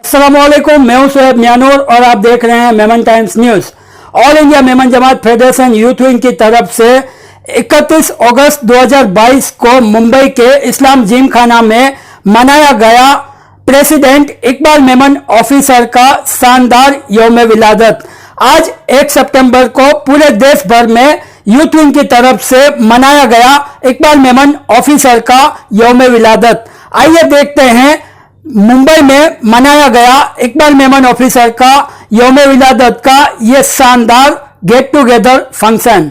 अस्सलामुअलैकुम, मैं हूं सुहेब मियानूर और आप देख रहे हैं Memon times news. All India Memon Jamaat federation youth wing की तरफ से 31 अगस्त 2022 को मुंबई के इस्लाम जिम खाना में मनाया गया प्रेसिडेंट इकबाल मेमन ऑफिसर का शानदार यौम विलादत। आज 1 सितंबर को पूरे देश भर में यूथ विंग की तरफ से मनाया गया इकबाल मेमन ऑफिसर का यौम विलादत। आइए देखते हैं मुंबई में मनाया गया इकबाल मेमन ऑफिसर का यौम विलादत का ये शानदार गेट टुगेदर फंक्शन।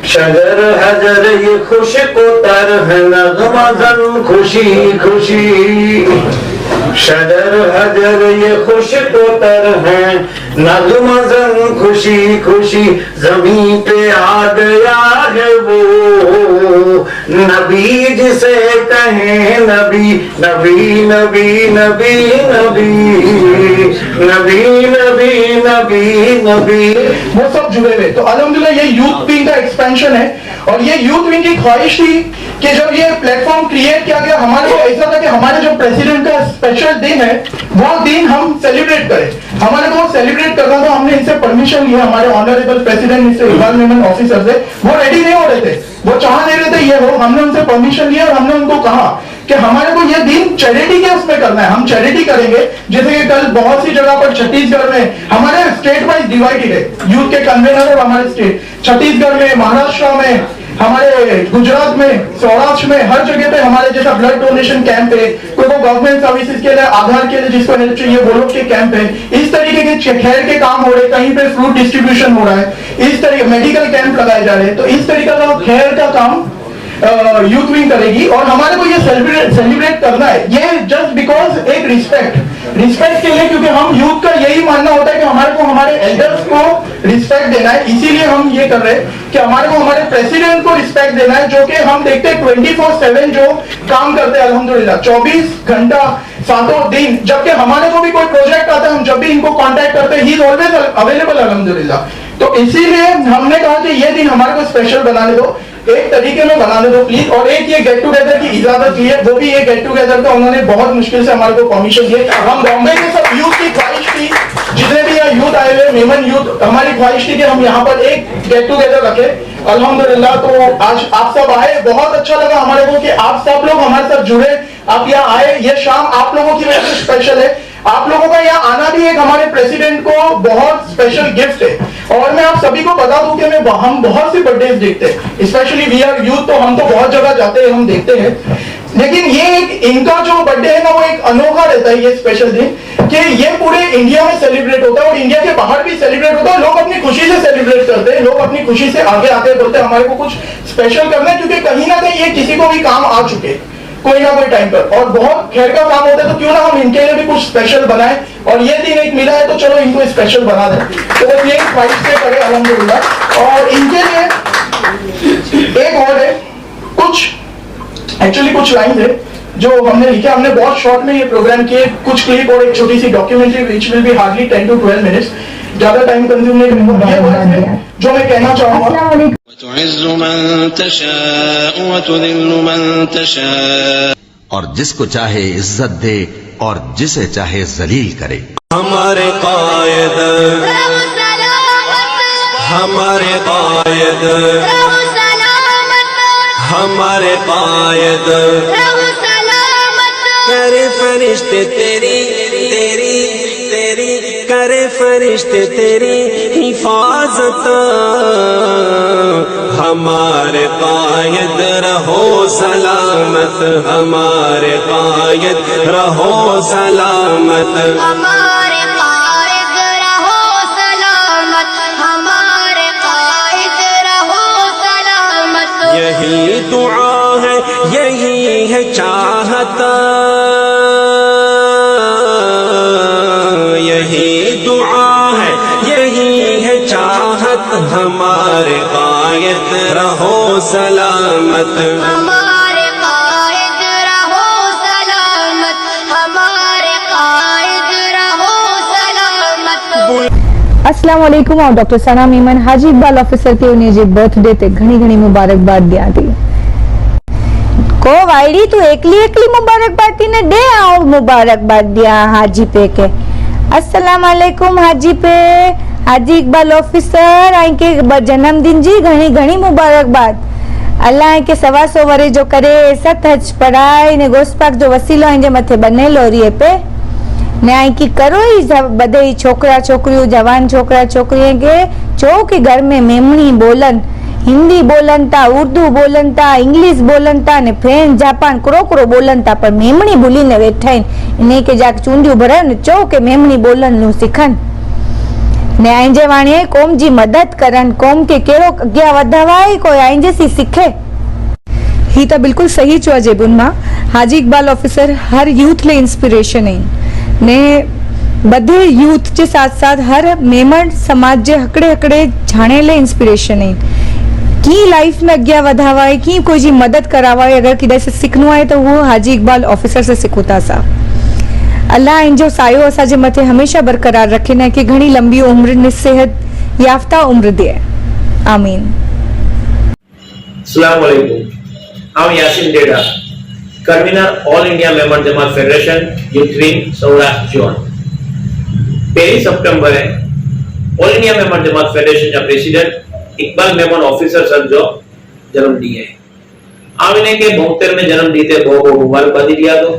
शजर हजर ये खुश को तरह नगमजन खुशी खुशी, शजर हजर ये खुश को तरह नगमजन खुशी खुशी, जमीन पे आ गया है वो नबी जिसे कहें नबी नबी नबी नबी नबी नबी नबी नबी नबी, वो सब जुड़े हुए। तो अल्हम्दुलिल्लाह ये यूथ विंग का एक्सपेंशन है और ये यूथ विंग की ख्वाहिश थी कि जब ये प्लेटफॉर्म क्रिएट किया गया, हमारे को ऐसा था कि हमारे जो प्रेसिडेंट का स्पेशल दिन है वो दिन हम सेलिब्रेट करें। हमारे को सेलिब्रेट करना था, हमने इनसे परमिशन लिया, हमारे honourable president mister Iqbal Memon officer से। वो रेडी नहीं हो रहे थे, वो चाह नहीं रहे थे ये हो। हमने उनसे परमिशन लिया और हमने उनको कहा कि हमारे को ये दिन चैरिटी के उसमें करना है, हम चैरिटी करेंगे। जैसे कि कल बहुत सी जगह पर छत्तीसगढ़ में हमारे स्टेट वाइज डिवाइडेड है यूथ के कन्वेनर और हमारे स्टेट, छत्तीसगढ़ में, महाराष्ट्र में, हमारे गुजरात में, सौराष्ट्र में, हर जगह पे हमारे जैसा ब्लड डोनेशन कैंप है, कोई को गवर्नमेंट सर्विसेज के लिए आधार के लिए जिसको हेल्प चाहिए वो लोग के कैंप है। इस तरीके के खैर के काम हो रहे, कहीं पे फ्रूट डिस्ट्रीब्यूशन हो रहा है, इस तरीके मेडिकल कैंप लगाए जा रहे हैं। तो इस तरीके का खैर का काम यूथ विंग करेगी और हमारे को ये सेलिब्रेट करना है। ये जस्ट बिकॉज एक रिस्पेक्ट के लिए, क्योंकि हम यूथ का यही मानना होता है कि हमारे को हमारे एल्डर्स को रिस्पेक्ट देना है। इसीलिए हम ये कर रहे हैं कि हमारे को हमारे प्रेसिडेंट को रिस्पेक्ट देना है, जो कि हम देखते हैं 24/7 जो काम करते हैं अल्हम्दुलिल्लाह, 24 घंटा 7 दिन। जबकि हमारे को भी कोई प्रोजेक्ट आता है, हम जब भी इनको कॉन्टेक्ट करते हैं, ही इज ऑलवेज अवेलेबल अल्हम्दुलिल्लाह। तो इसीलिए हमने कहा कि ये दिन हमारे को स्पेशल बनाने दो, एक तरीके में बनाने दो प्लीज। और एक ये गेट टुगेदर की इजाजत ली है, वो भी ये गेट टुगेदर का उन्होंने बहुत मुश्किल से हमारे को परमिशन दिए। हम बॉम्बे के सब यूथ की ख्वाहिश थी, जितने भी यहाँ यूथ आए हुए मेमन यूथ, हमारी ख्वाहिश थी कि हम यहाँ पर एक गेट टुगेदर रखें। अल्हम्दुलिल्लाह तो आज आप सब आए, बहुत अच्छा लगा हमारे को कि आप सब लोग हमारे साथ जुड़े, आप यहाँ आए। ये शाम आप लोगों की वजह से स्पेशल है, आप लोगों का यहाँ आना भी एक हमारे प्रेसिडेंट को बहुत स्पेशल गिफ्ट है। और मैं आप सभी को बता दूं कि हम बहुत सी बर्थडे देखते हैं, स्पेशली वी आर यूथ, तो हम तो बहुत जगह जाते हैं, हम देखते हैं। लेकिन ये एक इनका जो बर्थडे है ना, वो एक अनोखा रहता है ये स्पेशल दिन, कि ये पूरे इंडिया में सेलिब्रेट होता है और इंडिया के बाहर भी सेलिब्रेट होता है। लोग अपनी खुशी से सेलिब्रेट करते हैं, लोग अपनी खुशी से आगे आते हैं, बोलते हैं हमारे को कुछ स्पेशल करना है, क्योंकि कहीं ना कहीं ये किसी को भी काम आ चुके कोई ना कोई टाइम पर, और बहुत खैर का काम होता है। तो क्यों ना हम इनके लिए भी कुछ स्पेशल बनाएं, और ये दिन एक मिला है तो चलो इनको स्पेशल बना दें। तो बस ये ख्वाहिश से करें अल्हम्दुलिल्लाह। और इनके लिए एक और है, कुछ लाइन है जो हमने लिखे, हमने बहुत शॉर्ट में ये प्रोग्राम किए, कुछ क्लिप और एक छोटी सी documentary which will be hardly 10 to 12 minutes, ज्यादा टाइम कंज्यूम नहीं करेंगे। जो मैं कहना चाहूंगा, तुइज़्ज़ु मन तशाअ व तुज़िल्लु मन तशाअ, और जिसको चाहे इज्जत दे और जिसे चाहे जलील करे। हमारे कायद, हमारे कायद, हमारे कायद, करे फरिश्ते तेरी तेरी तेरी, करे फरिश्ते तेरी हिफाजत। हमारे कायद रहो सलामत, हमारे कायद रहो सलामत, हमारे कायद रहो सलामत, हमारे कायद रहो सलामत। यही दुआ है, यही है चाहत, यही दुआ है, यही है चाहत। हमारे कायद रहो सलामत, हमारे कायद रहो अस्सलाम वालेकुम और डॉक्टर सना मीमन हाजी इकबाल ऑफिसर के उन्हें जे बर्थडे ते घणी घणी मुबारकबाद दिया थी को वायड़ी तू एकली एकली मुबारकबाद थी ने दे आओ मुबारकबाद दिया हाजी पे के अस्सलाम वालेकुम हाजी पे हाजी इकबाल ऑफिसर आई के जन्मदिन जी घणी घणी मुबारकबाद अल्लाह के 125 वरे जो करे सत हज पढ़ाई ने गोस्पाक जो वसीलो इंजे मथे बनेलो री पे न्याय की करो ही बधे छोकरा छोकरियों जवान छोकरा छोकरियों के जो कि घर में मेमणी बोलन हिंदी बोलन था उर्दू बोलन था इंग्लिश बोलन था ने फ्रेंच जापान क्रोकरो बोलन था पर मेमणी भूली ने वेठा इन्हें के जाक चूंडियों भरायो ने चो के मेमणी बोलन नु सिखन ने आइंजे वाणे कौम जी मदद करन कौम के केड़ो अग्या वधावाय कोई आइंजे सी सिखे ही तो बिल्कुल सही चो जेबुन मां हाजी इकबाल ऑफिसर हर यूथ ले इंस्पिरेशन है ने बधे यूथ के साथ साथ हर मेमण समाज जे हकड़े हकड़े जाने ले इंस्पिरेशन है की लाइफ में अग्या वधावा है की कोई जी मदद करावा है अगर किधर से सीखनो है तो वो हाजी इकबाल ऑफिसर से सीखोता सा अल्लाह इन जो सायो असा जे मथे हमेशा बरकरार रखे ने कि घणी लंबी उम्र ने सेहत याफ्ता उम्र दे आमीन अस्सलाम वालेकुम हम Yasin Deda convener all India Memon Jamaat federation youth wing Saurashtra zone 1 सितंबर है all India Memon Jamaat federation का president Iqbal Memon officer sir जो जन्म दिए आविने के 72 में जन्म दीते बहुत मुबारकबादी दिया तो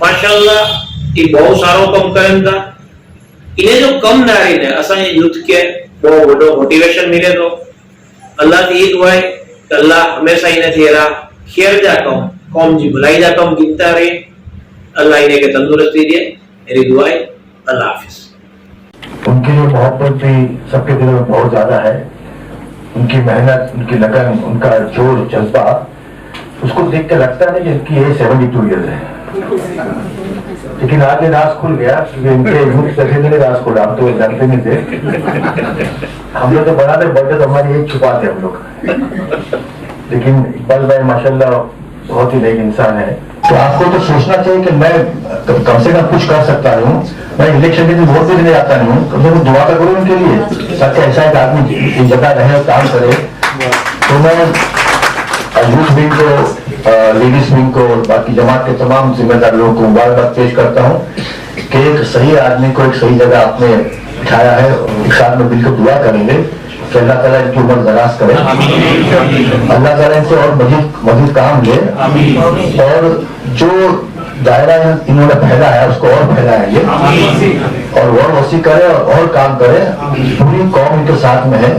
माशाल्लाह ये बहुत सारो कम करन था इन्हें जो कम नारी ने असा यूथ के बहुत बड़ो मोटिवेशन मिले तो अल्लाह की ईद हुआ अल्लाह हमेशा इन्हें थेरा खैर जा कौम जी भलाई जा कम गिनता रहे अल्लाह इन्हें के तंदुरुस्ती दे मेरी दुआ है अल्लाह हाफिज उनकी जो मोहब्बत भी सबके दिलों में बहुत ज्यादा है उनकी मेहनत उनकी लगन उनका जोर जज्बा उसको देख के लगता है कि इनकी एज 72 ईयर्स है लेकिन आज ये राज खुल गया क्योंकि इनके यूथ प्रेसिडेंट ने राज खोला हम तो जानते नहीं थे हम लोग तो बनाते बर्थडे तो हमारी एज छुपाते हम लोग लेकिन इकबाल भाई माशाल्लाह बहुत ही नेक इंसान है तो आपको तो सोचना चाहिए कि मैं कम से कम कुछ कर सकता हूँ मैं इलेक्शन के दिन वोट भी देने जाता नहीं हूँ कम से कम दुआ तो करूँ उनके लिए ताकि ऐसा एक आदमी इस जगह रहे और काम करे तो मैं यूथ विंग को लेडीज विंग को बाकी जमात के तमाम जिम्मेदार लोगों को मुबारकबाद पेश करता हूँ कि एक सही आदमी को एक सही जगह आपने बिठाया है एक साथ में बिल्कुल दुआ करेंगे कि अल्लाह ताला इनकी उम्र दराज करे अल्लाह ताला इनसे और मजीद काम ले और जो दायरा इन्होंने फैलाया उसको और फैलाएंगे और वो वसी करे और काम करे पूरी कौम इनके साथ में है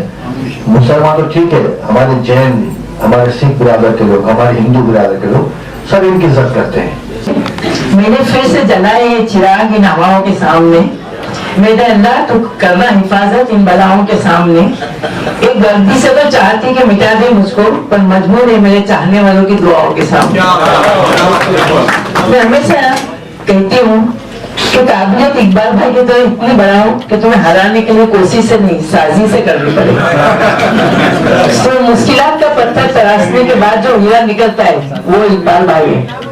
मुसलमान तो ठीक है हमारे जैन हमारे सिख बिरादर के लोग हमारे हिंदू बिरादर के लोग सब इनकी इज्जत करते हैं मैंने फिर से जलाए ये चिराग इन हवाओं के सामने मेरे अल्लाह तो करना हिफाजत इन बलाओं के सामने एक गलती से तो चाहती कि मिटा दे मुझको पर मजबूर है मेरे चाहने वालों की दुआओं के सामने मैं हमेशा कहती हूँ कि काबिलियत इकबाल भाई की तो इतनी बढ़ाओ कि तुम्हें हराने के लिए कोशिश से नहीं साजी से करनी पड़ेगी तो मुश्किलात का पत्थर तराशने के बाद जो हीरा निकलता है वो इकबाल भाई है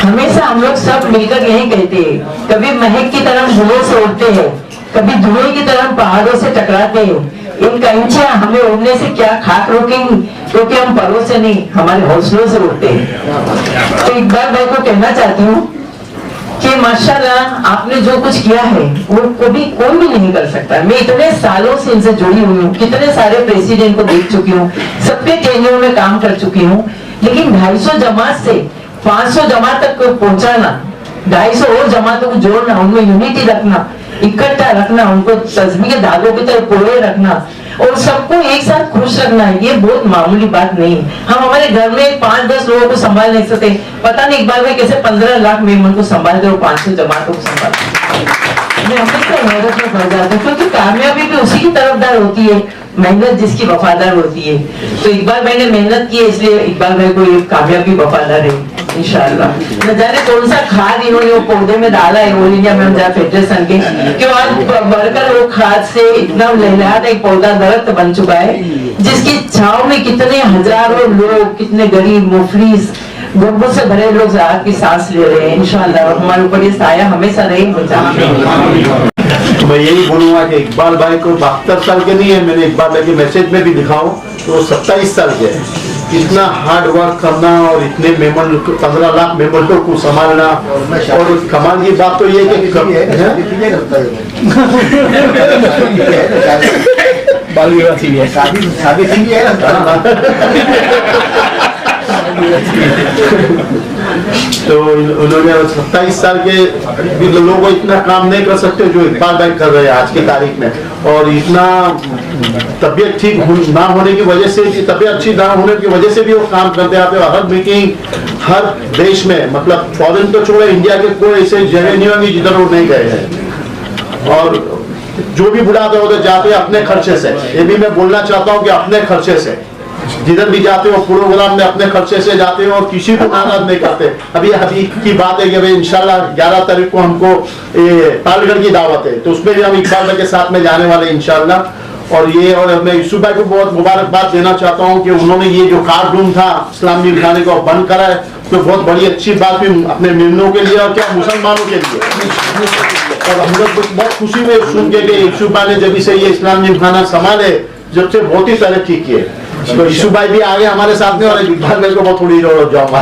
हमेशा हम लोग सब मिलकर यही कहते हैं कभी महक की तरह धुएं से उड़ते हैं कभी धुएं की तरह पहाड़ों से टकराते हैं इन कंचियां हमें उड़ने से क्या खाक रोकेंगी क्योंकि हम परों से नहीं हमारे हौसलों से उड़ते हैं तो इकबाल भाई को कहना चाहती हूँ कि माशाल्लाह आपने जो कुछ किया है वो कभी कोई भी नहीं कर सकता मैं इतने सालों से इनसे जुड़ी हुई हूँ कितने सारे प्रेसिडेंट को देख चुकी हूँ सबके टेन्योर में काम कर चुकी हूँ लेकिन 250 जमात से 500 जमात तक पहुंचाना 250 और जमातों को जोड़ना उनमें यूनिटी रखना इकट्ठा रखना उनको तस्बीह के धागों की तरह पोए रखना और सबको एक साथ खुश रखना ये बहुत मामूली बात नहीं है हम हमारे घर में 5-10 लोगों को संभाल नहीं सकते पता नहीं इकबाल भाई कैसे 15 लाख मेहमान को संभालते और 500 जमातों को संभालते मैं हमेशा हैरत में पड़ जाती हूँ क्योंकि कामयाबी भी उसी की तरफदार होती है मेहनत जिसकी वफादार होती है तो इकबाल भाई ने मेहनत की है इसलिए इकबाल भाई को ये कामयाबी वफादार है इंशाअल्लाह न जाने कौन सा खाद इन्होंने वो पौधे में डाला है all India Memon Jamaat federation के क्यों आज बढ़कर वो खाद से इतना लहलहाता एक पौधा दरख्त बन चुका है जिसकी छाव में कितने हजारों लोग कितने गरीब मुफलिस गुर्बत से भरे लोग राहत की सांस ले रहे हैं इंशाअल्लाह हमारे ऊपर ये साया हमेशा रहे मैं यही बोलूंगा कि इकबाल भाई को 72 साल के नहीं है, मैंने इकबाल भाई के मैसेज में भी दिखाऊं तो 27 साल के है। इतना हार्ड वर्क करना और इतने मेंबर 15 लाख मेंबरों को संभालना, और कमाल की बात तो ये कि बाल विवाह थी है, शादी थी है तो उन्होंने 27 साल के लोगों इतना काम नहीं कर सकते जो इकबाल भाई कर रहे हैं आज की तारीख में। और इतना तबीयत ठीक ना होने की वजह से, तबीयत अच्छी ना होने की वजह से भी वो काम करते आते हैं। हर मीटिंग हर देश में, मतलब फॉरेन तो छोड़े, इंडिया के कोई ऐसे जगह नहीं होंगी जिधर वो नहीं गए हैं। और जो भी बुलाते हो तो जाते हैं अपने खर्चे से। ये भी मैं बोलना चाहता हूँ कि अपने खर्चे से जिधर भी जाते हो प्रोग्राम में अपने खर्चे से जाते हो और किसी को नाराज नहीं करते। अभी की बात है कि भाई इंशाल्लाह 11 तारीख को हमको तालगढ़ की दावत है, तो उसमें भी हम इकबाल भाई के साथ में जाने वाले इंशाल्लाह। और ये, और मैं यूसुफ भाई को बहुत मुबारकबाद देना चाहता हूँ कि उन्होंने ये जो कार्टून था इस्लाम दिखाने को बंद करा है, तो बहुत बड़ी अच्छी बात हुई अपने मेमनों के लिए और क्या मुसलमानों के लिए। और हम लोग बहुत खुशी में सुन के कि यूसुफ भाई ने जब से ये इस्लाम दिखाना संभाले, जब से बहुत ही तरक्की की है। तो यूसुफ भाई भी आगे हमारे साथ में, और इकबाल भाई को बहुत थोड़ी जाऊंगा।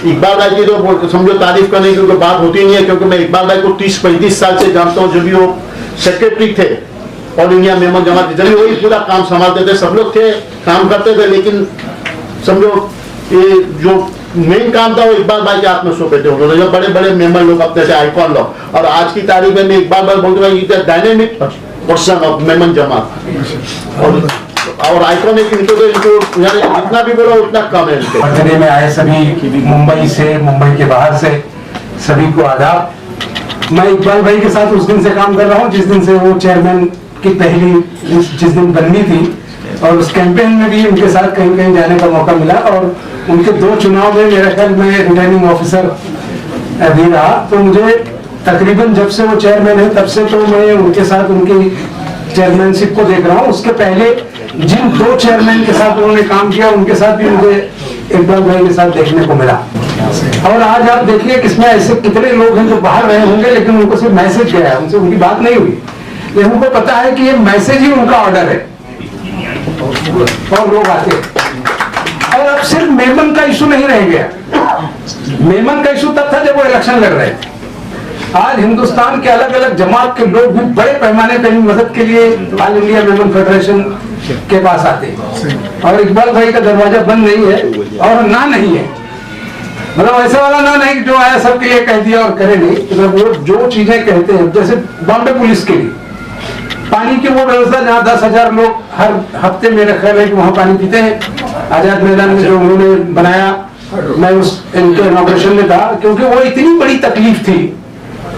इकबाल भाई की तो समझो तारीफ करने की बात होती नहीं है, क्योंकि मैं इकबाल भाई को 30-35 साल से जानता हूँ। जब भी वो सेक्रेटरी थे ऑल इंडिया मेमन जमात, जब वही पूरा काम संभालते थे, सब लोग थे काम करते थे, लेकिन समझो ये जो मेन काम था वो इकबाल भाई के हाथ में सौंपे थे उन्होंने। जो बड़े बड़े मेंबर लोग अपने से आइकॉन लोग, और आज की तारीख में इकबाल भाई बोलते डायनेमिक पर्सन ऑफ मेमन जमात और आइकॉनिक। इनको यानी जितना भी बोलो उतना कम है। बर्थडे में आए सभी मुंबई से, मुंबई के बाहर से सभी को आदाब। मैं इकबाल भाई के साथ उस दिन से काम कर रहा हूँ जिस दिन से वो चेयरमैन की पहली जिस दिन बननी थी, और उस कैंपेन में भी उनके साथ कहीं कहीं जाने का मौका मिला। और उनके 2 चुनाव में मेरा ख्याल में रिटर्निंग ऑफिसर भी रहा। तो मुझे तकरीबन जब से वो चेयरमैन है तब से तो मैं उनके साथ उनकी चेयरमैनशिप को देख रहा हूँ। उसके पहले जिन 2 चेयरमैन के साथ उन्होंने काम किया उनके साथ भी मुझे इकबाल भाई के साथ देखने को मिला। और आज आप देखिए कि इसमें ऐसे कितने लोग हैं जो बाहर रहे होंगे, लेकिन उनको सिर्फ मैसेज गया है, उनसे उनकी बात नहीं हुई, लेकिन उनको पता है कि ये मैसेज ही उनका ऑर्डर है और लोग आते हैं। और अब सिर्फ मेमन का इशू नहीं रह गया। मेमन का इशू तब था जब वो इलेक्शन लड़ रहे थे। आज हिंदुस्तान के अलग अलग जमात के लोग भी बड़े पैमाने पर मदद के लिए ऑल इंडिया मेमन फेडरेशन के पास आते हैं। और इकबाल भाई का दरवाजा बंद नहीं है और ना नहीं है, मतलब ऐसा वाला ना नहीं जो आया सबके लिए कह दिया और करे नहीं। मतलब वो जो चीजें कहते हैं, जैसे बॉम्बे पुलिस के लिए पानी की वो व्यवस्था जहाँ 10,000 लोग हर हफ्ते में रखे हुए वहां पानी पीते हैं। आजाद मैदान में जो उन्होंने बनाया, मैं उस इनके इनॉग्रेशन में था, क्योंकि वो इतनी बड़ी तकलीफ थी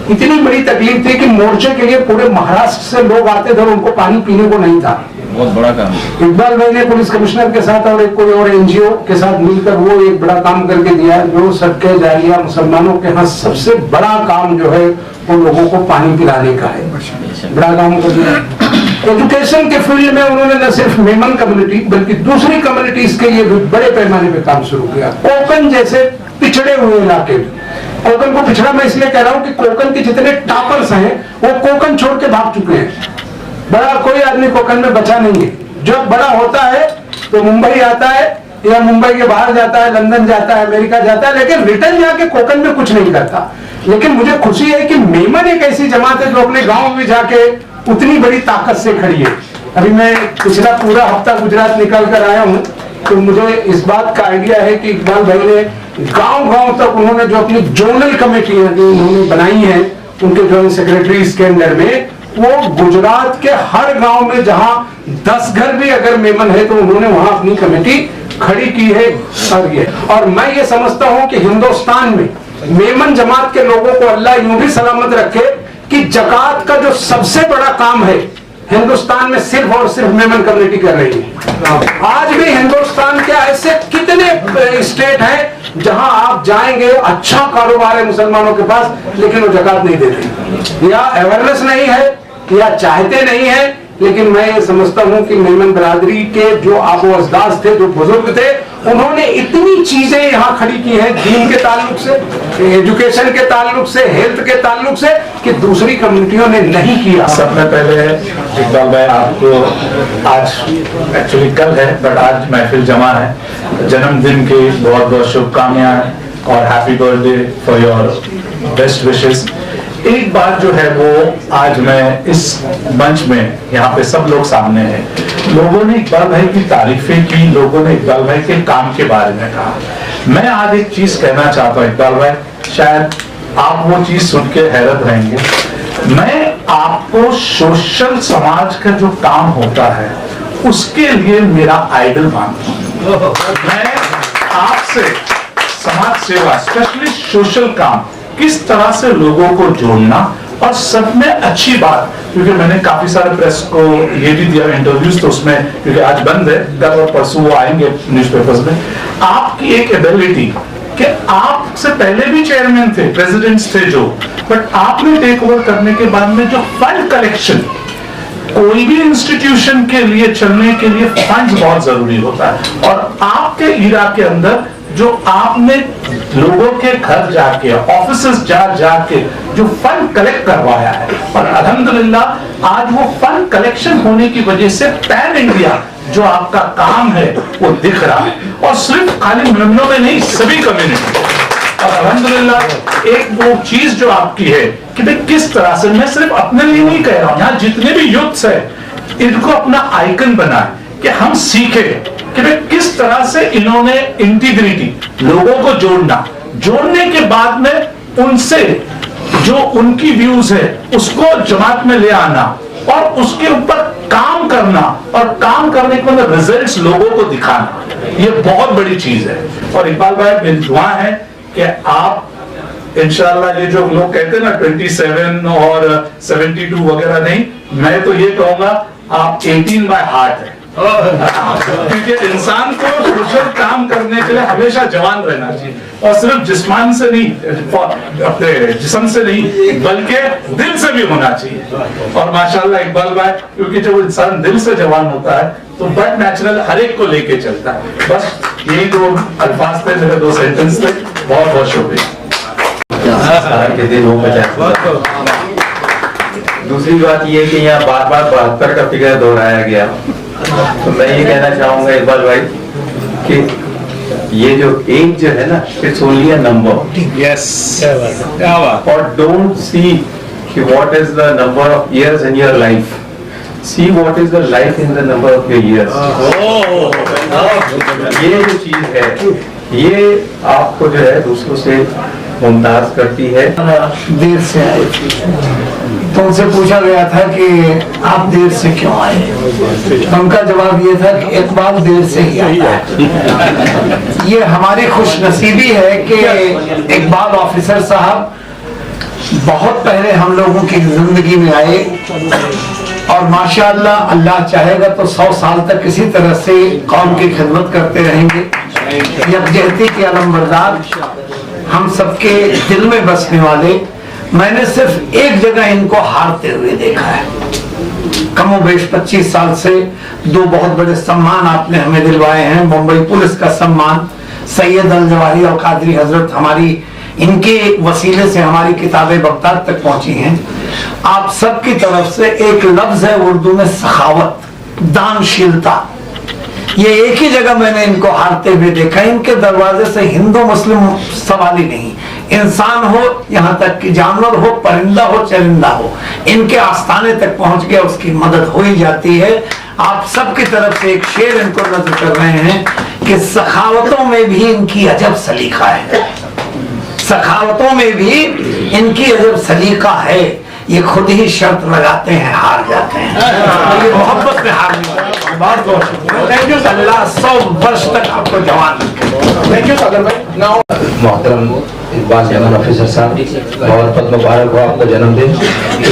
कि मोर्चे के लिए पूरे महाराष्ट्र से लोग आते थे और उनको पानी पीने को नहीं था। बहुत बड़ा काम। इकबाल भाई ने पुलिस कमिश्नर के साथ और एक कोई और एनजीओ के साथ मिलकर वो एक बड़ा काम करके दिया, जो सदके जारिया मुसलमानों के यहाँ सबसे बड़ा काम जो है वो लोगों को पानी पिलाने का है। बड़ा काम कर दिया। एजुकेशन के फील्ड में उन्होंने न सिर्फ मेमन कम्युनिटी बल्कि दूसरी कम्युनिटीज के लिए भी बड़े पैमाने पे काम शुरू किया। कोकन जैसे पिछड़े हुए इलाके, कोकन को पिछड़ा मैं इसलिए कह रहा हूँ कि कोकन के जितने टॉपर्स हैं वो कोकन छोड़ के भाग चुके हैं। बड़ा कोई आदमी कोकन में बचा नहीं है। जब बड़ा होता है तो मुंबई आता है या मुंबई के बाहर जाता है, लंदन जाता है, अमेरिका जाता है, लेकिन रिटर्न जाके कोकन में कुछ नहीं करता। लेकिन मुझे खुशी है कि मेमन एक ऐसी जमात है जो अपने गांव में जाके उतनी बड़ी ताकत से खड़ी है। अभी मैं पिछला पूरा हफ्ता गुजरात निकल कर आया हूँ, तो मुझे इस बात का आइडिया है कि इकबाल भाई ने गांव-गांव तक उन्होंने जो अपनी जोनल कमेटियां जो उन्होंने बनाई हैं उनके जॉइंट सेक्रेटरीज के अंदर में, वो गुजरात के हर गांव में जहां 10 घर भी अगर मेमन है तो उन्होंने वहां अपनी कमेटी खड़ी की है। और मैं ये समझता हूं कि हिंदुस्तान में मेमन जमात के लोगों को अल्लाह यूं भी सलामत रखे कि जकात का जो सबसे बड़ा काम है हिंदुस्तान में सिर्फ और सिर्फ मेमन कम्युनिटी कर रही है। आज भी हिंदुस्तान के ऐसे कितने स्टेट हैं जहां आप जाएंगे, अच्छा कारोबार है मुसलमानों के पास, लेकिन वो जकात नहीं देते, या अवेयरनेस नहीं है या चाहते नहीं है, लेकिन मैं ये समझता हूँ कि मेमन बरादरी के जो आबो अजदाद थे, जो बुजुर्ग थे, उन्होंने इतनी चीजें यहाँ खड़ी की हैं दीन के ताल्लुक से, एजुकेशन के ताल्लुक से, हेल्थ के ताल्लुक से, कि दूसरी कम्युनिटियों ने नहीं किया। सबसे पहले इकबाल भाई, आपको आज एक्चुअली कल है बट आज महफिल जमा है, जन्मदिन की बहुत बहुत शुभकामनाएं और happy birthday for your best wishes. एक बात जो है वो आज मैं इस मंच में यहाँ पे सब लोग सामने हैं, लोगों ने इकबाल भाई की तारीफें की, लोगों ने इकबाल भाई के काम के बारे में कहा। मैं आज एक चीज कहना चाहता हूँ इकबाल भाई, शायद आप वो चीज सुन के हैरत रहेंगे। मैं आपको सोशल समाज का जो काम होता है उसके लिए मेरा आइडल मानता हूँ। मैं आपसे समाज सेवा, स्पेशली सोशल काम, किस तरह से लोगों को जोड़ना, और सब में अच्छी बात, क्योंकि मैंने काफी सारे प्रेस को ये भी दिया इंटरव्यूज, तो उसमें क्योंकि आज बंद है, कल और परसों वो आएंगे न्यूज़पेपर्स में, आपकी एक एबिलिटी कि आपसे पहले भी चेयरमैन थे, प्रेसिडेंट्स थे जो, बट आपने टेक ओवर करने के बाद में जो फंड कलेक्शन, कोई भी इंस्टीट्यूशन के लिए चलने के लिए फंड्स बहुत जरूरी होता है, और आपके इरा के अंदर जो आपने लोगों के घर जाके, ऑफिसेस जाके जो फंड कलेक्ट करवाया है, और अल्हम्दुलिल्लाह आज वो फंड कलेक्शन होने की वजह से पैन इंडिया जो आपका काम है वो दिख रहा है, और सिर्फ खाली मेमनों में नहीं, सभी कम्युनिटी। और अल्हम्दुलिल्लाह एक वो चीज जो आपकी है कि भाई किस तरह से, मैं सिर्फ अपने लिए नहीं कह रहा हूं, यहाँ जितने भी यूथ्स है इनको अपना आइकन बनाए, कि हम सीखे कि भाई किस तरह से इन्होंने इंटीग्रिटी, लोगों को जोड़ने के बाद में उनसे जो उनकी व्यूज है उसको जमात में ले आना, और उसके ऊपर काम करना, और काम करने के बाद रिजल्ट्स लोगों को दिखाना, ये बहुत बड़ी चीज है। और इकबाल भाई, मेरी दुआ है कि आप इंशाल्लाह, ये जो लोग कहते हैं ना 27 और 72 वगैरह नहीं, मैं तो ये कहूंगा आप 18 बाय हार्ट है, क्योंकि इंसान को सोशल काम करने के लिए हमेशा जवान रहना चाहिए, और सिर्फ जिस्मान से नहीं, अपने जिस्म से नहीं, बल्कि दिल से भी होना चाहिए। और माशाल्लाह इकबाल भाई, क्योंकि जब इंसान दिल से जवान होता है तो बट नेचुरल हर एक को लेके चलता है। बस यही दो अल्फाज थे, मेरे 2 सेंटेंस थे। बहुत बहुत शुक्रिया। दूसरी बात ये कि यहाँ बार बार 72 का फिगर दोहराया गया, तो मैं ये कहना चाहूंगा इकबाल भाई कि ये जो एज जो है ना, it's only a number. Yes, और डोंट सी कि what is the number of years in your life, see what is the life in the number of your ears. ये जो चीज है ये आपको जो है दूसरों से मुमताज करती है। देर से आए तो उनसे पूछा गया था कि आप देर से क्यों आए, तो उनका जवाब ये था कि इकबाल देर से ही आता है। ये हमारी खुशनसीबी है कि इकबाल ऑफिसर साहब बहुत पहले हम लोगों की जिंदगी में आए, और माशाअल्लाह अल्लाह चाहेगा तो 100 साल तक इसी तरह से कौम की खिदमत करते रहेंगे। यकजहती के अलमबरदार, हम सबके दिल में बसने वाले। मैंने सिर्फ एक जगह इनको हारते हुए देखा है, कमोबेश 25 साल से 2 बहुत बड़े सम्मान आपने हमें दिलवाए हैं। मुंबई पुलिस का सम्मान, सैयद अल जवाहिरी और कादरी हजरत, हमारी इनके वसीले से हमारी किताबें बगदाद तक पहुंची हैं। आप सबकी तरफ से एक लफ्ज है उर्दू में, सखावत, दानशीलता। ये एक ही जगह मैंने इनको हारते हुए देखा। इनके दरवाजे से हिंदू मुस्लिम सवाल ही नहीं, इंसान हो, यहाँ तक कि जानवर हो, परिंदा हो, चरिंदा हो, इनके आस्थाने तक पहुंच गया, उसकी मदद हो ही जाती है। आप सबकी तरफ से एक शेर इनको नजर कर रहे हैं कि सखावतों में भी इनकी अजब सलीका है, सखावतों में भी इनकी अजब सलीका है। ये खुद ही शर्त लगाते हैं, हार जाते हैं, तो ये मोहब्बत में हार नहीं जाते। बहुत बहुत शुक्रिया। Thank you. अल्लाह 100 वर्ष तक आपको जवान रखे। थैंक यू सागर भाई। नाउ मोहतरम इकबाल मेमन ऑफिसर साहब, बहुत बहुत मुबारक हो आपका जन्मदिन।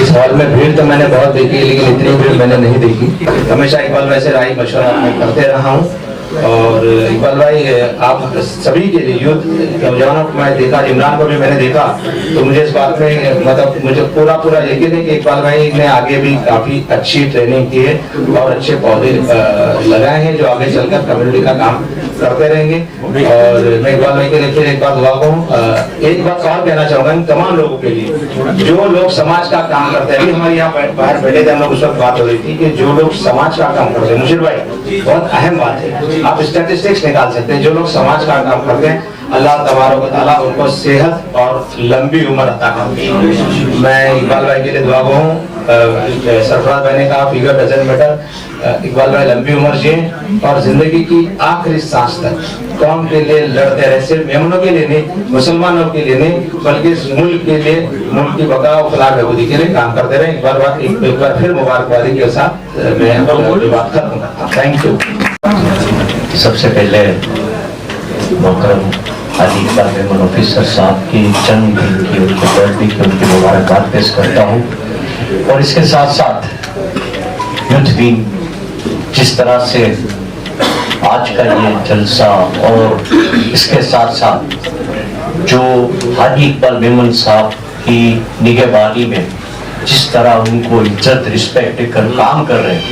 इस हॉल में भीड़ तो मैंने बहुत देखी, लेकिन इतनी भीड़ मैंने नहीं देखी। हमेशा इकबाल वैसे राय मशवरा मैं करते रहा हूँ, और इकबाल भाई आप सभी के लिए यूथ नौजवानों को मैं देखा, इमरान को भी मैंने देखा, तो मुझे इस बात में मतलब मुझे पूरा यकीन है कि इकबाल भाई ने आगे भी काफी अच्छी ट्रेनिंग की है और अच्छे पौधे लगाए हैं जो आगे चलकर कम्युनिटी का काम करते रहेंगे। और मैं इकबाल भाई के लिए फिर एक बार दुआ करूँ। एक बात और कहना चाहूंगा इन तमाम लोगों के लिए जो लोग समाज का काम करते हैं। अभी हमारे यहाँ बाहर बैठे थे हम लोग, उस वक्त बात हो रही थी कि जो लोग समाज का काम करते हैं, मुशीर भाई बहुत अहम बात है, आप स्टैटिस्टिक्स निकाल सकते हैं। जो लोग समाज का काम करते हैं अल्लाह तबारक व तआला उनको सेहत और लंबी उम्र अता करे। मैं इकबाल भाई के लिए दुआ करूँ। सरफराज भाई ने कहा फिगर डजंट मैटर, इकबाल भाई लंबी उम्र जिए और जिंदगी की आखिरी सांस तक कौम के लिए लड़ते रहे। सिर्फ मेमनों के लिए नहीं, मुसलमानों के लिए नहीं, बल्कि इस मुल्क के लिए, मुल्क की बका और फलाह बहबूदी के लिए काम करते रहे। एक बार फिर मुबारकबादी के साथ मैं अपनी बात खत्म करता हूँ। Thank you. सबसे पहले मोहतरम हाजी इकबाल मेमन ऑफिसर साहब की जन्मदिन की, उनके बर्थडे की उनकी मुबारकबाद पेश करता हूँ। और इसके साथ साथ यूथ विंग जिस तरह से आज का ये जलसा और इसके साथ साथ जो हाजी इकबाल मेमन साहब की निगहबानी में जिस तरह उनको इज्जत रिस्पेक्ट कर काम कर रहे हैं,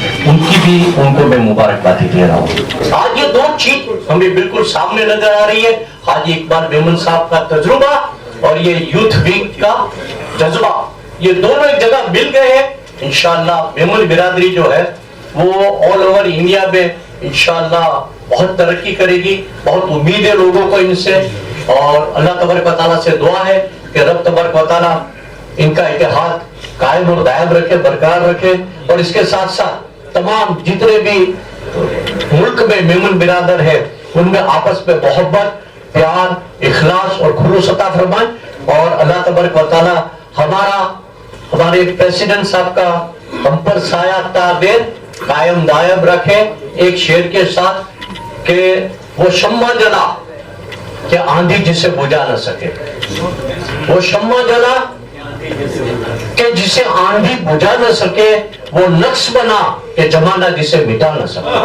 उनको मैं मुबारकबादी दे रहा हूँ। आज ये दो चीज हमें बिल्कुल सामने नजर आ रही है, हाजी इकबाल मेमन साहब का तजुर्बा और ये यूथ विंग का जज्बा, ये दोनों एक जगह मिल गए हैं। इंशाअल्लाह मेमन बिरादरी जो है वो ऑल ओवर इंडिया में इंशाअल्लाह बहुत तरक्की करेगी। बहुत उम्मीद है लोगों को इनसे, और अल्लाह तबारक व तआला से दुआ है कि रब तबारक व तआला इनका इत्तेहाद कायम और दायम रखे, बरकरार रखे। और इसके साथ साथ तमाम जितने भी मुल्क में मेमन बिरादर है उनमें आपस में मोहब्बत, प्यार, इखलास और खुलूस अता फरमाए। और अल्लाह तबारक व तआला हमारे प्रेसिडेंट साहब का हम पर साया ताबेर कायम दायम रखे। एक शेर के साथ कि वो शम्मा जला कि आंधी जिसे बुझा न सके, वो शम्मा जला कि जिसे आंधी बुझा न सके, वो नक्श बना कि जमाना जिसे मिटा न सके।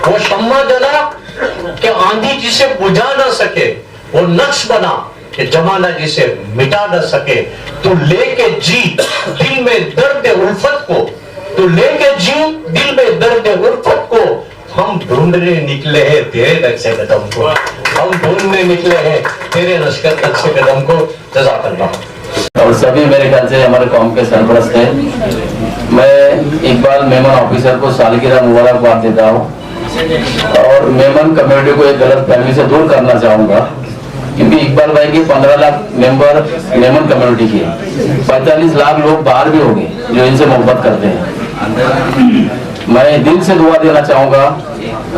वो शम्मा जला कि आंधी जिसे बुझा न सके, वो नक्श बना कि जमाना जिसे मिटा न सके। तू लेके जी दिल में दर्द उल्फत को, तू लेके जी दिल में दर्द उल्फत को, हम ढूंढने निकले हैं तेरे नक्शे कदम को, हम ढूंढने निकले हैं तेरे नक्शे कदम को। जज़ाकल्लाह। और सभी मेरे ख्याल से हमारे कौम के सरपरस्त हैं। मैं इकबाल मेमन ऑफिसर को सालगिरह मुबारकबाद देता हूँ और मेमन कम्युनिटी को एक गलत फहमी से दूर करना चाहूँगा, क्योंकि इकबाल भाई की 15 लाख मेंबर मेमन कम्युनिटी के, 45 लाख लोग बाहर भी होंगे जो इनसे मोहब्बत करते हैं। मैं दिल से दुआ देना चाहूँगा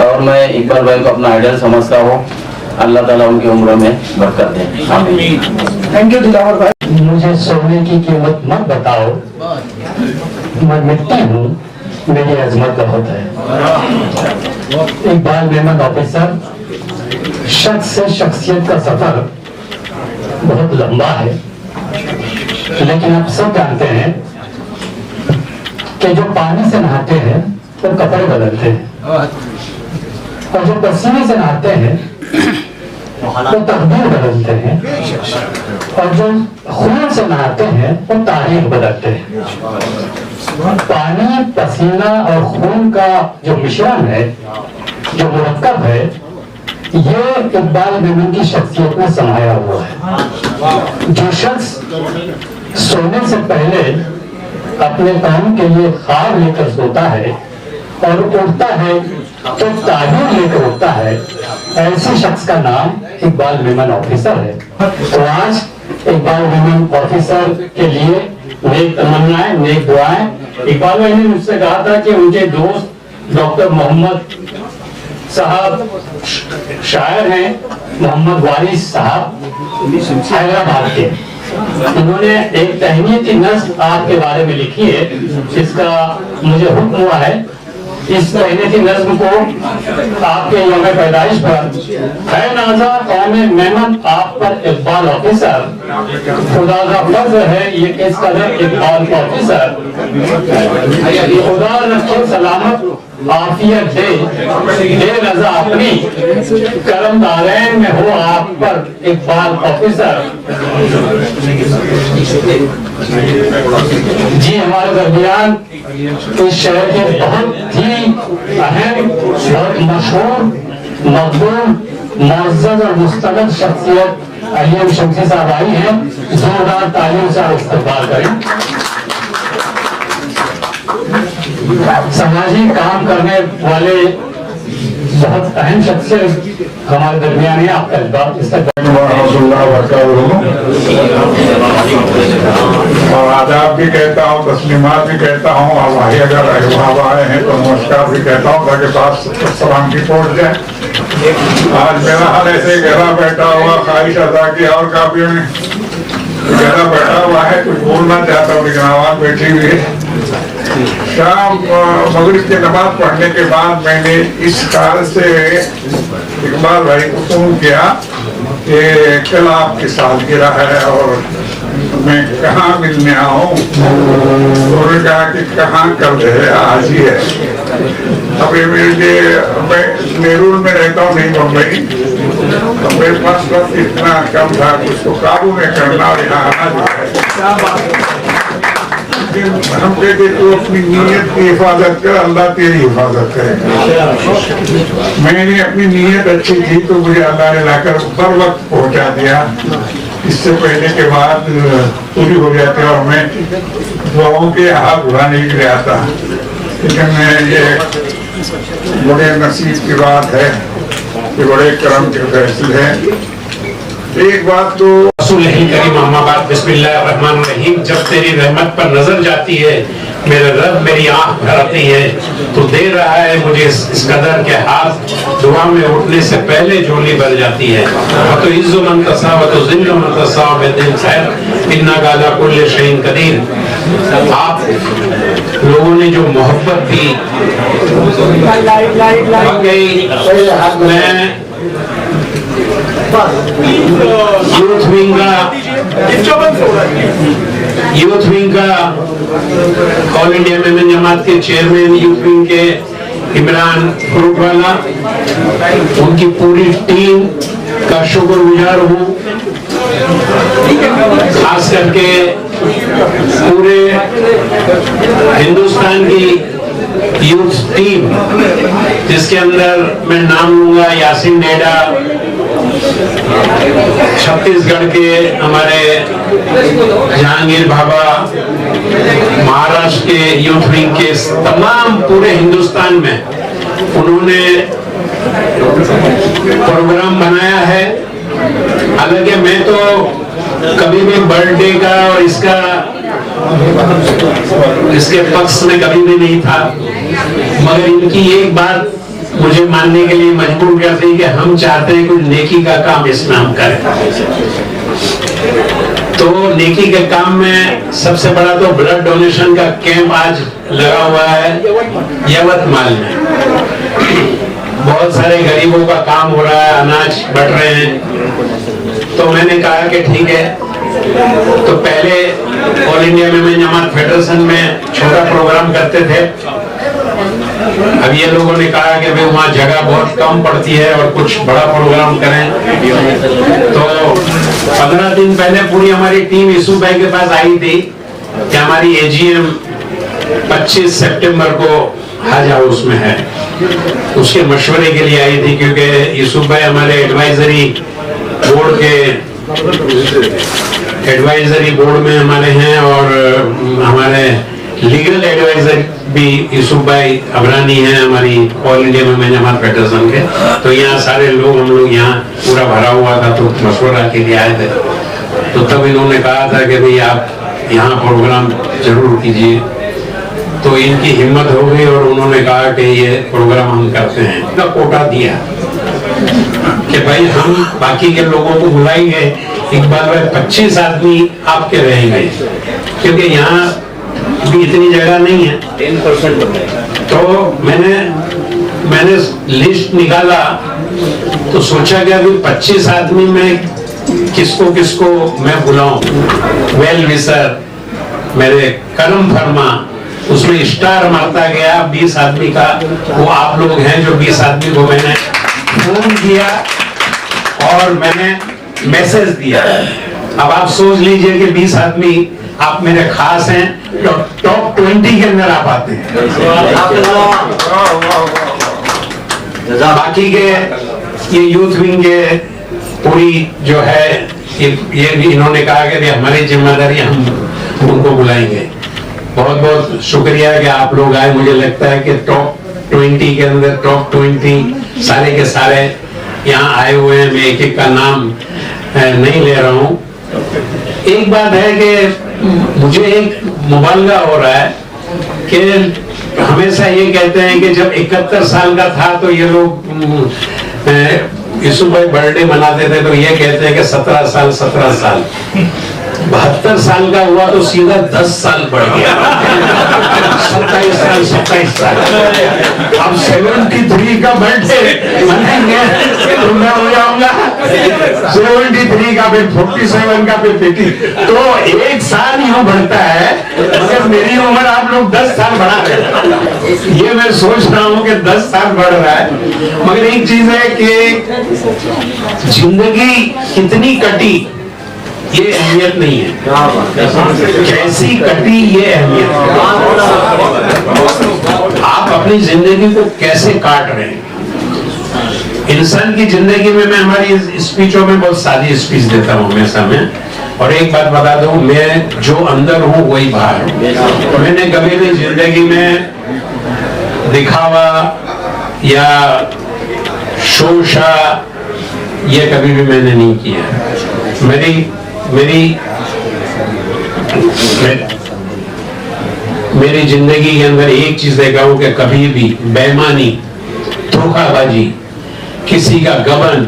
और मैं इकबाल भाई को अपना आइडल समझता हूँ। अल्लाह ताला उनकी उम्र में बरकत दे। आमीन। थैंक यू दिलावर भाई। मुझे सोने की कीमत मत बताओ, मैं मिट्टी हूँ, मेरी अजमत बहुत है। इकबाल मेमन ऑफिसर, शख्स से शख्सियत का सफर बहुत लंबा है, लेकिन आप सब जानते हैं कि जो पानी से नहाते हैं वो कपड़े बदलते हैं, और जो पसीने से नहाते हैं वो तकदीर बदलते हैं, और जो खून से नहाते हैं वो तारीख बदलते हैं। पानी, पसीना और खून का जो मिश्रण है, जो मुरक्कब है, ये इकबाल मेमन की शख्सियत में समाया हुआ है। जो शख्स सोने से पहले अपने काम के लिए ख्वाब लेकर सोता है और उठता है तो ताबीर लेकर उठता है, ऐसे शख्स का नाम इकबाल मेमन ऑफिसर है। तो आज इकबाल मेमन ऑफिसर के लिए नेक तमन्नाएं, नेक दुआएं। इकबाल भाई ने मुझसे कहा था कि उनके दोस्त डॉक्टर मोहम्मद साहब शायर हैं, मोहम्मद वारिस साहब हैदराबाद के, उन्होंने एक तहनीती नज़्म आपके बारे में लिखी है, जिसका मुझे हुक्म हुआ है इस महीने की नज्म को आपके यौम पैदाइश पर है नाजा कौम मेमन आप पर इकबाल ऑफिसर, खुदा का फर्ज है ये किस कदर इकबाल ऑफिसर, खुदा रखे सलामत आफियत दे रजा अपनी, करम दारैन में हो आप पर इकबाल ऑफिसर। जी हमारे दरमियान इस शहर के बहुत ही अहम, बहुत मशहूर, मकबूल, मुअज़्ज़ज़ और मुस्तनद शख्सियत अलीम शमसी साहब आई हैं। जोरदार तालियों से इस्तकबाल करें। सामाजिक काम करने वाले बहुत अहम शख्सियत हमारे दरमियान है। आपका और आदाब भी कहता हूँ, तस्लीमात भी कहता हूँ, और भाई अगर अहबाब आए हैं तो नमस्कार भी कहता हूँ ताकि पास सलाम की पहुँच जाए। आज मेरा हाल ऐसे गहरा बैठा हुआ, ख्वाहिश अदा की और काफी गहरा बैठा हुआ है, कुछ बोलना चाहता हूँ लेकिन आवाज बैठी हुई है। शाम मगरिब की नमाज पढ़ने के बाद मैंने इस ख्याल से इकबाल भाई को फोन किया कि कल आपकी सालगिरह है और मैं कहाँ मिलने आऊँ। उन्होंने कहा कि कहाँ कर रहे, आज ही है। अभी मैं नेहरू में रहता हूँ, नहीं मुंबई, तो मेरे पास वक्त इतना कम था कि उसको काबू में करना और यहाँ आना है। हम कहते तो अपनी नीयत की हिफाजत कर, अल्लाह तेरी हिफाजत करेगा। मैंने अपनी नीयत अच्छी थी तो मुझे अल्लाह ने लाकर बर वक्त पहुंचा दिया। इससे पहले के बाद पूरी हो जाती और मैं दुआओं के हाथ उड़ाने के लिए आता, लेकिन ये बड़े नसीब की बात है, ये बड़े करम के फैसले हैं। एक बात तो करीम अम्माबाद बिस्मिल्लाहिर्रहमानिर्रहीम। जब तेरी रहमत पर नजर जाती है मेरे रब मेरी आंख भरती है, तो दे रहा है मुझे इस कदर के हाथ दुआ में उठने से पहले झोली भर जाती है। तो इज्जो मन तसा व तो जिल्लो मन तसा बेदिल खैर इन्ना गाला कुल्ले शैइन कदीर। आप लोगों ने जो मोहब्बत दी, मैं यूथ विंग का ऑल इंडिया मेमन जमात के चेयरमैन, यूथ विंग के इमरान फ्रूटवाला, उनकी पूरी टीम का शुक्रगुजार हूँ। खास करके पूरे हिंदुस्तान की यूथ टीम, जिसके अंदर मैं नाम लूंगा यासीन नेडा, छत्तीसगढ़ के हमारे जहांगीर भाभा, महाराष्ट्र के यूथ विंग के तमाम पूरे हिंदुस्तान में उन्होंने प्रोग्राम बनाया है। हालांकि मैं तो कभी भी बर्थडे का और इसके पक्ष में कभी भी नहीं था, मगर इनकी एक बात मुझे मानने के लिए मजबूर करती है कि हम चाहते हैं कुछ नेकी का काम इसमें हम करें। तो नेकी के काम में सबसे बड़ा तो ब्लड डोनेशन का कैंप आज लगा हुआ है यवतमाल में। बहुत सारे गरीबों का काम हो रहा है, अनाज बट रहे हैं। तो मैंने कहा कि ठीक है, तो पहले all India Memon Jamaat federation में छोटा प्रोग्राम करते थे। अब ये लोगों ने कहा कि भाई वहाँ जगह बहुत कम पड़ती है और कुछ बड़ा प्रोग्राम करें। तो 15 दिन पहले पूरी हमारी टीम यूसुफ भाई के पास आई थी कि हमारी एजीएम 25 सितंबर को हज हाउस में है, उसके मशवरे के लिए आई थी, क्योंकि यूसुफ भाई हमारे एडवाइजरी बोर्ड में हमारे हैं और हमारे लीगल एडवाइजर भी यूसुफ भाई अबरानी हैं हमारी all India Memon Jamaat federation के। तो यहाँ सारे लोग, हम लोग यहाँ पूरा भरा हुआ था, तो मशवरा के लिए आए थे। तो तब इन्होंने कहा था कि भाई आप यहाँ प्रोग्राम जरूर कीजिए। तो इनकी हिम्मत हो गई और उन्होंने कहा कि ये प्रोग्राम हम करते हैं। इनका कोटा दिया कि भाई हम बाकी के लोगों को बुलाएंगे, इकबाल भाई 25 आदमी आपके रहेंगे, क्योंकि यहाँ भी इतनी जगह नहीं है। 10% तो मैंने लिस्ट निकाला तो सोचा कि अभी 25 आदमी में किसको किसको मैं बुलाऊं, वेल विशर, मेरे करम फरमा, उसमें स्टार मारता गया 20 आदमी का। वो आप लोग हैं जो 20 आदमी को मैंने फोन किया और मैंने मैसेज दिया। अब आप सोच लीजिए कि 20 आदमी आप मेरे खास हैं, तो टॉप 20 के अंदर आप आते हैं। बाकी के ये यूथ विंग के पूरी जो है ये भी इन्होंने कहा कि हमारी जिम्मेदारी, हम उनको बुलाएंगे। बहुत बहुत शुक्रिया कि आप लोग आए। मुझे लगता है कि टॉप 20 के अंदर टॉप 20 सारे के सारे यहाँ आए हुए हैं। मैं एक एक का नाम नहीं ले रहा हूँ। एक बात है कि मुझे एक मुबालगा हो रहा है कि हमेशा ये कहते हैं कि जब 71 साल का था तो ये लोग यीशु भाई बर्थडे मनाते थे तो ये कहते हैं कि 17 साल 72 साल का हुआ तो सीधा 10 साल बढ़ गया, 27 साल। अब 73 का बर्थडे मनाएंगे तो मैं हो जाऊंगा 73 का, फिर 47 का, फिर 50। तो एक साल यूं बढ़ता है, मगर मेरी उम्र आप लोग 10 साल बढ़ा रहे हैं। ये मैं सोच रहा हूँ कि 10 साल बढ़ रहा है। मगर एक चीज है कि जिंदगी कितनी कटी ये अहमियत नहीं है, कैसी कटी ये अहमियत है। आप अपनी जिंदगी को कैसे काट रहे हैं। इंसान की जिंदगी में मैं हमारी स्पीचों में बहुत सादी स्पीच देता हूँ हमेशा मैं, और एक बात बता दूं, मैं जो अंदर हूँ वही बाहर हूँ। मैंने कभी भी जिंदगी में दिखावा या शोशा ये कभी भी मैंने नहीं किया। मेरी जिंदगी के अंदर एक चीज देखा हूं कि कभी भी बेईमानी, धोखाबाजी, किसी का गबन,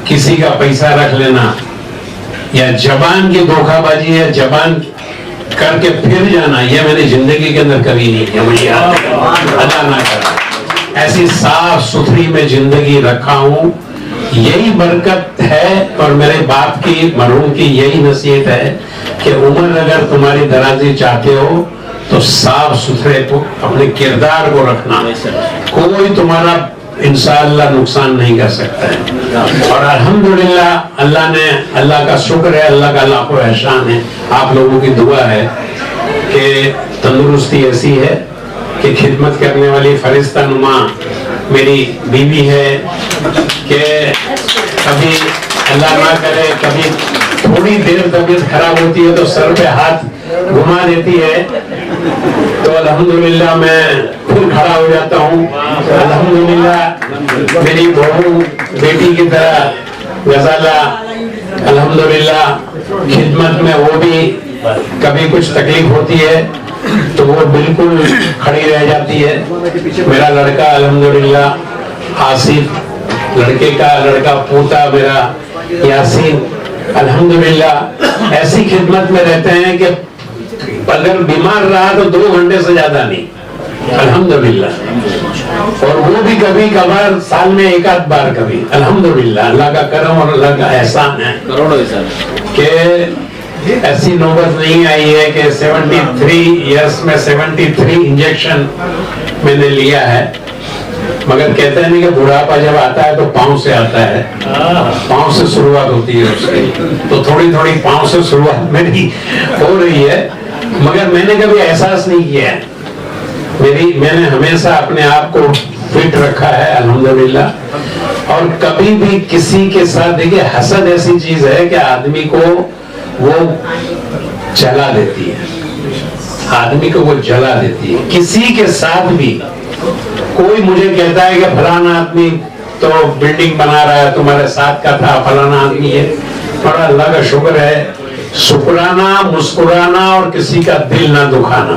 किसी का पैसा रख लेना या जबान की धोखाबाजी या जबान करके फिर जाना, यह मैंने जिंदगी के अंदर कभी नहीं किया। मुझे अल्लाह ना करे ऐसी साफ सुथरी में जिंदगी रखा हूं। यही बरकत है और मेरे बाप की, मरहूम की यही नसीहत है कि उम्र अगर तुम्हारी दराजी चाहते हो तो साफ सुथरे को अपने किरदार को रखना, कोई तुम्हारा इंशाअल्लाह नुकसान नहीं कर सकता है। और अल्हम्दुलिल्लाह अल्लाह का शुक्र है, अल्लाह का लाखों एहसान है, आप लोगों की दुआ है कि तंदुरुस्ती ऐसी है कि खिदमत करने वाली फरिश्ता नुमा मेरी बीवी है कि कभी अल्लाह ना करे कभी थोड़ी देर तबीयत खराब होती है तो सर पे हाथ घुमा देती है, तो अल्हम्दुलिल्लाह मैं फिर खड़ा हो जाता हूँ। अल्हम्दुलिल्लाह मेरी बहू बेटी की तरह गजाला अल्हम्दुलिल्लाह खिदमत में वो भी कभी कुछ तकलीफ होती है तो वो बिल्कुल खड़ी रह जाती है। मेरा लड़का अल्हम्दुलिल्लाह आसिफ, लड़के का लड़का पोता मेरा यासीन अल्हम्दुलिल्लाह ऐसी खिदमत में रहते हैं कि अगर बीमार रहा तो 2 घंटे से ज्यादा नहीं अल्हम्दुलिल्लाह। और वो भी कभी कभार साल में एक आध बार कभी अल्हम्दुलिल्लाह। अल्लाह का करम और अल्लाह का एहसान है कि ऐसी नौबत नहीं आई है कि 73 इयर्स में 73 इंजेक्शन मैंने लिया है। मगर कहते हैं नहीं कि बुढ़ापा जब आता है तो पांव से आता है, पांव से शुरुआत होती है उसकी, तो थोड़ी थोड़ी पांव से शुरुआत मेरी हो रही है। मगर मैंने कभी एहसास नहीं किया है, मैंने हमेशा अपने आप को फिट रखा है अल्हम्दुलिल्लाह। और कभी भी किसी के साथ, देखिए हसद ऐसी चीज है कि आदमी को वो जला देती है, आदमी को वो जला देती है। किसी के साथ भी कोई मुझे कहता है कि फलाना आदमी तो बिल्डिंग बना रहा है, तुम्हारे साथ का था, फलाना आदमी है, बड़ा अल्लाह का शुक्र है, शुक्राना, मुस्कुराना और किसी का दिल ना दुखाना,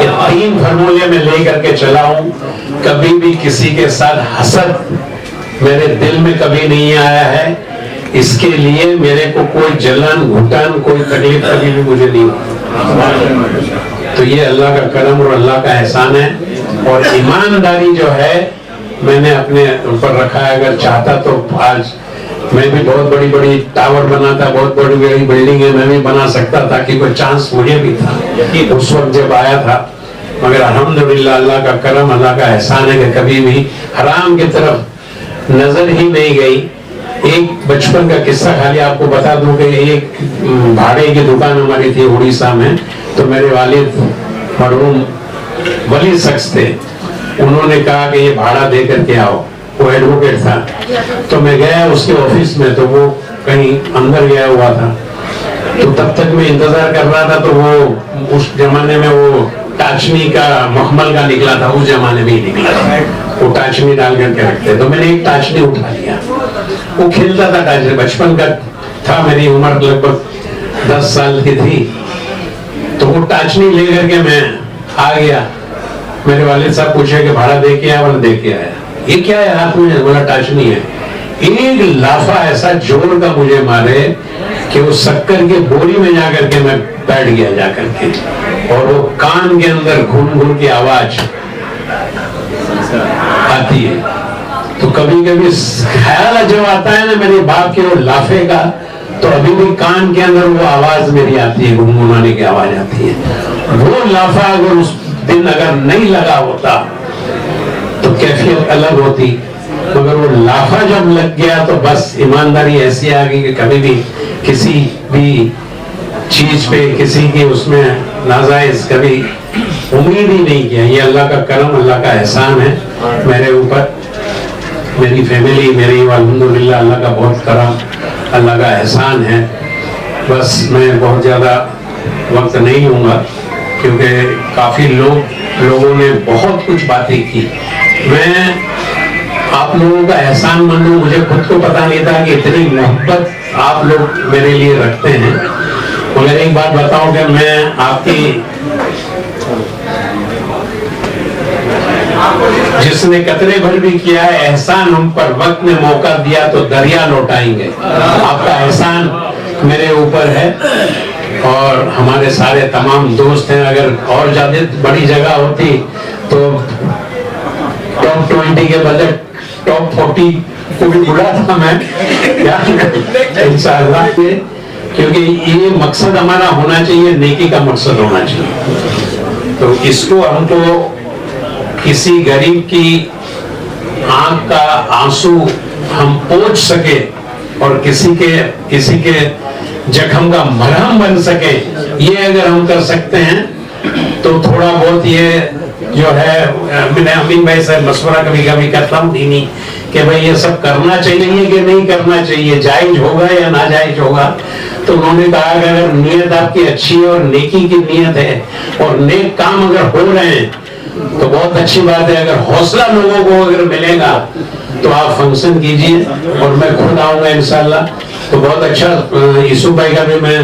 ये 3 फॉर्मूले में लेकर के चला हूं। कभी भी किसी के साथ हसद मेरे दिल में कभी नहीं आया है, इसके लिए मेरे को कोई जलन घुटन कोई तकलीफ कभी भी मुझे नहीं हुई। तो ये अल्लाह का करम और अल्लाह का एहसान है। और ईमानदारी जो है मैंने अपने ऊपर रखा है। अगर चाहता तो आज मैं भी बहुत बड़ी बड़ी टावर बनाता, बहुत बड़ी बड़ी बिल्डिंगें मैं भी बना सकता था, कि कोई चांस मुझे भी था उस वक्त जब आया था। मगर अल्हम्दुलिल्लाह अल्लाह का करम, अल्लाह का एहसान है कि कभी भी हराम की तरफ नजर ही नहीं गई। एक बचपन का किस्सा खाली आपको बता दूं कि एक भाड़े की दुकान हमारी थी उड़ीसा में, तो मेरे वालिद मरहूम वली शख्स थे, उन्होंने कहा कि ये भाड़ा दे करके आओ। वो एडवोकेट था, तो मैं गया उसके ऑफिस में, तो वो कहीं अंदर गया हुआ था। तो तब तक मैं इंतजार कर रहा था, तो वो उस जमाने में वो टाचनी का मखमल का निकला था, उस जमाने में ही निकला था, वो टाचनी डाल करके रखते। तो मैंने एक टाचनी उठा लिया, वो खेलता था टाचनी, बचपन का था, मेरी उम्र लगभग 10 साल की थी। तो वो टाचनी ले करके मैं आ गया। मेरे वालिद साहब पूछे कि भाड़ा दे के आया? बोला दे के आया। ये क्या है हाथ में? बोला टाचनी है। एक लाफा ऐसा जोर का मुझे मारे कि वो शक्कर के बोरी में जाकर के मैं बैठ गया जाकर के, और वो कान के अंदर घूम घूम की आवाज आती है। तो कभी कभी ख्याल जब आता है ना मेरे बाप के वो लाफे का, तो अभी भी कान के अंदर वो आवाज मेरी आती है, गुनगुनाने की आवाज आती है। वो लाफा अगर उस दिन अगर नहीं लगा होता तो कैफियत अलग होती, मगर वो लाफा जब लग गया तो बस ईमानदारी ऐसी आ गई कि कभी भी किसी भी चीज पे किसी की उसमें नाजायज कभी उम्मीद ही नहीं किया। ये अल्लाह का करम, अल्लाह का एहसान है मेरे ऊपर, मेरी फैमिली, मेरी अल्हम्दुलिल्लाह अल्लाह का बहुत करम, अल्लाह का एहसान है। बस मैं बहुत ज़्यादा वक्त नहीं लूँगा, क्योंकि काफ़ी लोगों ने बहुत कुछ बातें की। मैं आप लोगों का एहसान मानूं, मुझे खुद को पता नहीं था कि इतनी मोहब्बत आप लोग मेरे लिए रखते हैं। मगर एक बात बताऊं कि मैं आपकी, जिसने कतरे भर भी किया है एहसान हम पर, वक्त ने मौका दिया तो दरिया लौटाएंगे। आपका एहसान मेरे ऊपर है, और हमारे सारे तमाम दोस्त हैं। अगर और ज्यादा बड़ी जगह होती तो टॉप 20 के बजाय टॉप 40 को भी बुला था मैं इंशाअल्लाह, क्योंकि ये मकसद हमारा होना चाहिए, नेकी का मकसद होना चाहिए। तो इसको हमको किसी गरीब की आंख का आंसू हम पोंछ सके और किसी के जख्म का मरहम बन सके, ये अगर हम कर सकते हैं तो थोड़ा बहुत ये जो है, मैंने अमीन भाई से मशवरा कभी कभी करता हूँ दीनी, कि भाई ये सब करना चाहिए कि नहीं करना चाहिए, जायज होगा या ना जायज होगा। तो उन्होंने कहा कि अगर नीयत आपकी अच्छी है और नेकी की नीयत है और नेक काम अगर हो रहे हैं तो बहुत अच्छी बात है। अगर हौसला लोगों को अगर मिलेगा तो आप फंक्शन कीजिए, और मैं खुद आऊंगा इंशाल्लाह। तो बहुत अच्छा, यूसुफ भाई का भी मैं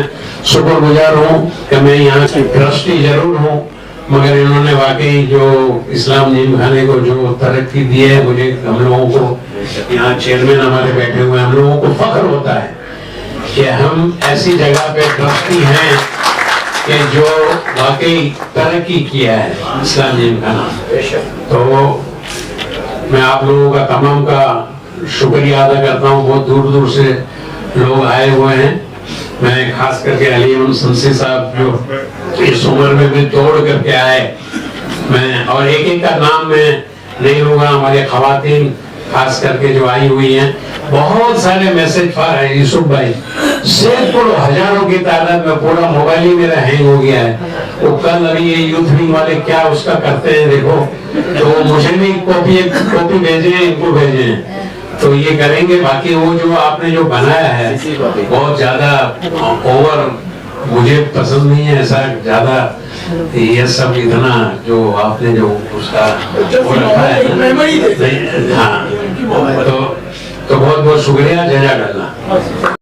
शुक्रगुजार हूँ कि मैं यहाँ ट्रस्टी जरूर हूँ, मगर इन्होंने वाकई जो इस्लाम जिमखाने को जो तरक्की दी है, मुझे, हम लोगों को यहाँ चेयरमैन हमारे बैठे हुए, हम लोगों को फख्र होता है कि हम ऐसी जगह पे ट्रस्टी हैं कि जो वाकई तरक्की किया है इस्लाम जिमखाना। तो मैं आप लोगों का तमाम का शुक्रिया अदा करता हूँ। बहुत दूर दूर से लोग आए हुए हैं। मैं खास करके अली शमसी साहब जो इस उम्र में भी दौड़ करके आए, मैं और एक एक का नाम मैं नहीं लूंगा, हमारे खवातीन खास करके जो आई हुई हैं, बहुत सारे मैसेज यूसुफ भाई, सैकड़ों हजारों की तादाद में, पूरा मोबाइल ही मेरा हैंग हो गया है। वो कल अभी ये यूथ विंग वाले क्या उसका करते हैं देखो, तो मुझे भी कॉपी भेजे हैं, इनको भेजे हैं, तो ये करेंगे। बाकी वो जो आपने जो बनाया है बहुत ज्यादा ओवर मुझे पसंद नहीं है, ऐसा ज्यादा ये सब इतना जो आपने जो उसका वो रखा है। हाँ, तो बहुत बहुत शुक्रिया, जज़ाकल्लाह।